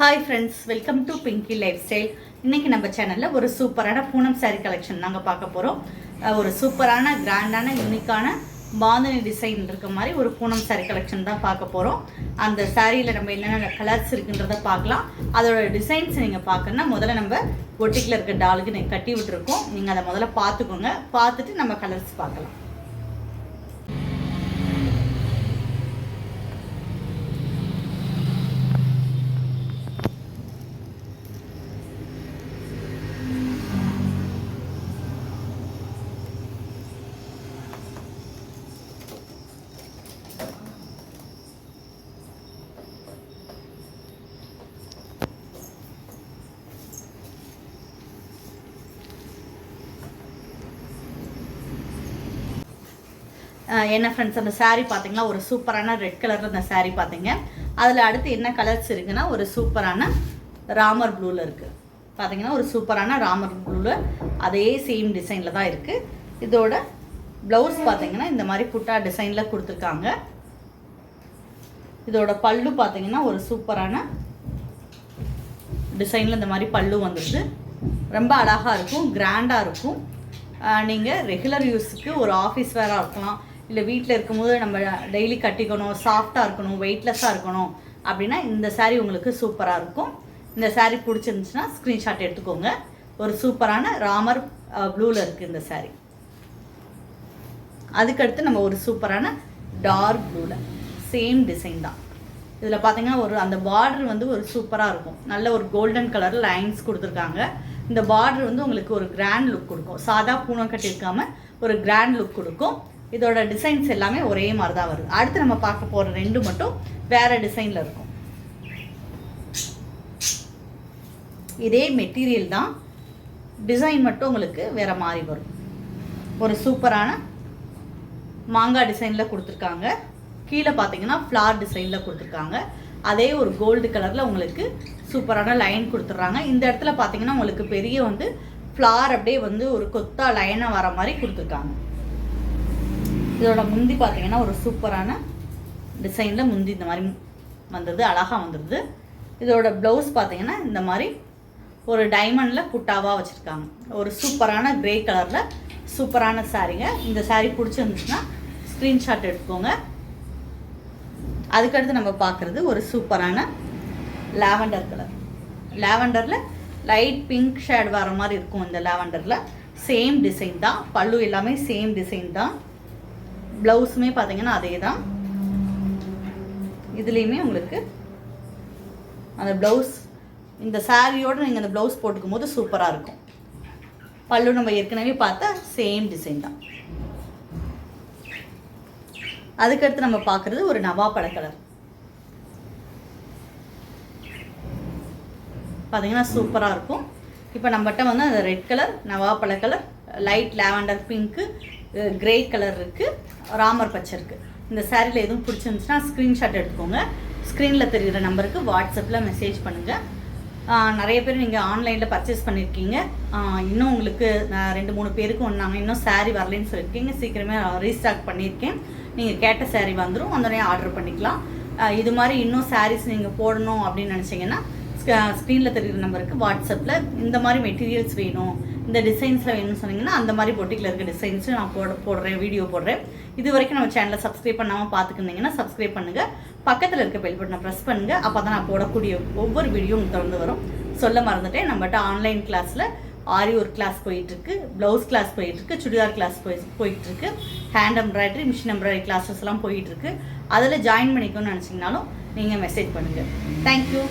Hi friends, welcome to Pinki life style. இன்றைக்கி நம்ம சேனலில் ஒரு சூப்பரான பூனம் சாரீ கலெக்ஷன் நாங்கள் பார்க்க போகிறோம். ஒரு சூப்பரான கிராண்டான யூனிக்கான பாந்தினி டிசைன் இருக்க மாதிரி ஒரு பூனம் சாரீ கலெக்ஷன் தான் பார்க்க போகிறோம். அந்த சாரியில் நம்ம என்னென்ன கலர்ஸ் இருக்குன்றதை பார்க்கலாம். அதோட டிசைன்ஸ் நீங்கள் பார்க்கணுன்னா முதல்ல நம்ம பொட்டிக்கில் இருக்க டாலுக்கு நீங்கள் கட்டி விட்டுருக்கோம். நீங்கள் அதை முதல்ல பார்த்துக்கோங்க. பார்த்துட்டு நம்ம கலர்ஸ் பார்க்கலாம். என்ன ஃப்ரெண்ட்ஸ், அந்த சாரீ பார்த்தீங்கன்னா ஒரு சூப்பரான ரெட் கலரில் அந்த சாரீ பார்த்தீங்க. அதில் அடுத்து என்ன கலர்ஸ் இருக்குன்னா ஒரு சூப்பரான ராமர் ப்ளூவில் இருக்குது. பார்த்தீங்கன்னா ஒரு சூப்பரான ராமர் ப்ளூவில் அதே சேம் டிசைனில் தான் இருக்குது. இதோட ப்ளவுஸ் பார்த்தீங்கன்னா இந்த மாதிரி புட்டா டிசைனில் கொடுத்துருக்காங்க. இதோட பல்லு பார்த்தீங்கன்னா ஒரு சூப்பரான டிசைனில் இந்த மாதிரி பல்லு வந்துடுது. ரொம்ப அழகாக இருக்கும், கிராண்டாக இருக்கும். நீங்கள் ரெகுலர் யூஸுக்கு ஒரு ஆஃபீஸ் வேராக இருக்கலாம், இல்லை வீட்டில் இருக்கும்போது நம்ம டெய்லி கட்டிக்கணும், சாஃப்டாக இருக்கணும், வெயிட்லெஸ்ஸாக இருக்கணும் அப்படின்னா இந்த சாரீ உங்களுக்கு சூப்பராக இருக்கும். இந்த சாரீ பிடிச்சிருந்துச்சுன்னா ஸ்க்ரீன்ஷாட் எடுத்துக்கோங்க. ஒரு சூப்பரான ராமர் ப்ளூவில் இருக்குது இந்த சாரீ. அதுக்கடுத்து நம்ம ஒரு சூப்பரான டார்க் ப்ளூவில் சேம் டிசைன் தான். இதில் பார்த்தீங்கன்னா ஒரு அந்த பார்டர் வந்து ஒரு சூப்பராக இருக்கும். நல்ல ஒரு கோல்டன் கலர் லைன்ஸ் கொடுத்துருக்காங்க. இந்த பார்டர் வந்து உங்களுக்கு ஒரு கிராண்ட் லுக் கொடுக்கும். சாதா பூனம் கட்டியிருக்காமல் ஒரு கிராண்ட் லுக் கொடுக்கும். இதோட டிசைன்ஸ் எல்லாமே ஒரே மாதிரி தான் வருது. அடுத்து நம்ம பார்க்க போகிற ரெண்டு மட்டும் வேறு டிசைனில் இருக்கும். இதே மெட்டீரியல் தான், டிசைன் மட்டும் உங்களுக்கு வேறு மாதிரி வரும். ஒரு சூப்பரான மாங்காய் டிசைனில் கொடுத்துருக்காங்க. கீழே பார்த்தீங்கன்னா ஃப்ளார் டிசைனில் கொடுத்துருக்காங்க. அதே ஒரு கோல்டு கலரில் உங்களுக்கு சூப்பரான லைன் கொடுத்துட்றாங்க. இந்த இடத்துல பார்த்தீங்கன்னா உங்களுக்கு பெரிய வந்து ஃப்ளார் அப்படியே வந்து ஒரு கொத்தா லைனாக வர மாதிரி கொடுத்துருக்காங்க. இதோட முந்தி பார்த்தீங்கன்னா ஒரு சூப்பரான டிசைனில் முந்தி இந்த மாதிரி வந்துடுது, அழகாக வந்துடுது. இதோட ப்ளவுஸ் பார்த்தீங்கன்னா இந்த மாதிரி ஒரு டைமண்டில் புட்டாவாக வச்சுருக்காங்க. ஒரு சூப்பரான கிரே கலரில் சூப்பரான சாரீங்க. இந்த சாரீ பிடிச்சிருந்துச்சுன்னா ஸ்க்ரீன்ஷாட் எடுத்துக்கோங்க. அதுக்கடுத்து நம்ம பார்க்குறது ஒரு சூப்பரான லாவெண்டர் கலர். லாவெண்டரில் லைட் பிங்க் ஷேட் வர மாதிரி இருக்கும். இந்த லாவெண்டரில் சேம் டிசைன் தான், பல்லு எல்லாமே சேம் டிசைன் தான். ப்ளவுஸுமே பார்த்தீங்கன்னா அதே தான். இதுலேயுமே உங்களுக்கு அந்த ப்ளவுஸ் இந்த சாரியோடு நீங்கள் அந்த ப்ளவுஸ் போட்டுக்கும் போது சூப்பராக இருக்கும். பல்லு நம்ம ஏற்கனவே பார்த்தா சேம் டிசைன் தான். அதுக்கடுத்து நம்ம பார்க்குறது ஒரு நவாப்பழ கலர். பார்த்தீங்கன்னா சூப்பராக இருக்கும். இப்போ நம்மகிட்ட வந்து அந்த ரெட் கலர், நவாப்பழ colour, light lavender pink, grey colour இருக்குது, ராமர் பச்சை இருக்குது. இந்த சாரியில் எதுவும் பிடிச்சிருந்துச்சுன்னா ஸ்க்ரீன்ஷாட் எடுத்துக்கோங்க. ஸ்க்ரீனில் தெரிகிற நம்பருக்கு வாட்ஸ்அப்பில் மெசேஜ் பண்ணுங்கள். நிறைய பேர் நீங்கள் ஆன்லைனில் பர்ச்சேஸ் பண்ணியிருக்கீங்க. இன்னும் உங்களுக்கு 2-3 பேருக்கு நாங்கள் இன்னும் சாரீ வரலன்னு சொல்லியிருக்கீங்க. சீக்கிரமே ரீஸ்டாக் பண்ணியிருக்கேன். நீங்கள் கேட்ட சாரீ வந்துடும், அந்த ஆர்டர் பண்ணிக்கலாம். இது மாதிரி இன்னும் சாரீஸ் நீங்கள் போடணும் அப்படின்னு நினச்சிங்கன்னா ஸ்க்ரீனில் தெரிகிற நம்பருக்கு வாட்ஸ்அப்பில் இந்த மாதிரி மெட்டீரியல்ஸ் வேணும், இந்த டிசைன்ஸில் வேணும்னு சொன்னீங்கன்னா அந்த மாதிரி பொட்டிக்கில் இருக்க டிசைன்ஸும் நான் போடுறேன், வீடியோ போடுறேன். இது வரைக்கும் நம்ம சேனலை சப்ஸ்கிரைப் பண்ணாமல் பார்த்துக்கிட்டிங்கன்னா சப்ஸ்கிரைப் பண்ணுங்கள். பக்கத்தில் இருக்க பெல் பட்டனை ப்ரெஸ் பண்ணுங்கள். அப்போ தான் நான் போடக்கூடிய ஒவ்வொரு வீடியோ உங்களுக்கு தொடர்ந்து வரும். சொல்ல மறந்துட்டேன், நம்மகிட்ட ஆன்லைன் கிளாஸில் ஆரி ஒர்க் கிளாஸ் போயிட்டுருக்கு, ப்ளவுஸ் கிளாஸ் போயிட்டுருக்கு, சுடிதார் கிளாஸ் போயிட்டுருக்கு, ஹேண்ட் எம்ப்ராய்டரி, மிஷின் எம்ப்ராய்டரி கிளாஸஸ்லாம் போயிட்டுருக்கு. அதில் ஜாயின் பண்ணிக்கணும்னு நினச்சிங்கனாலும் நீங்கள் மெசேஜ் பண்ணுங்கள். தேங்க்யூ.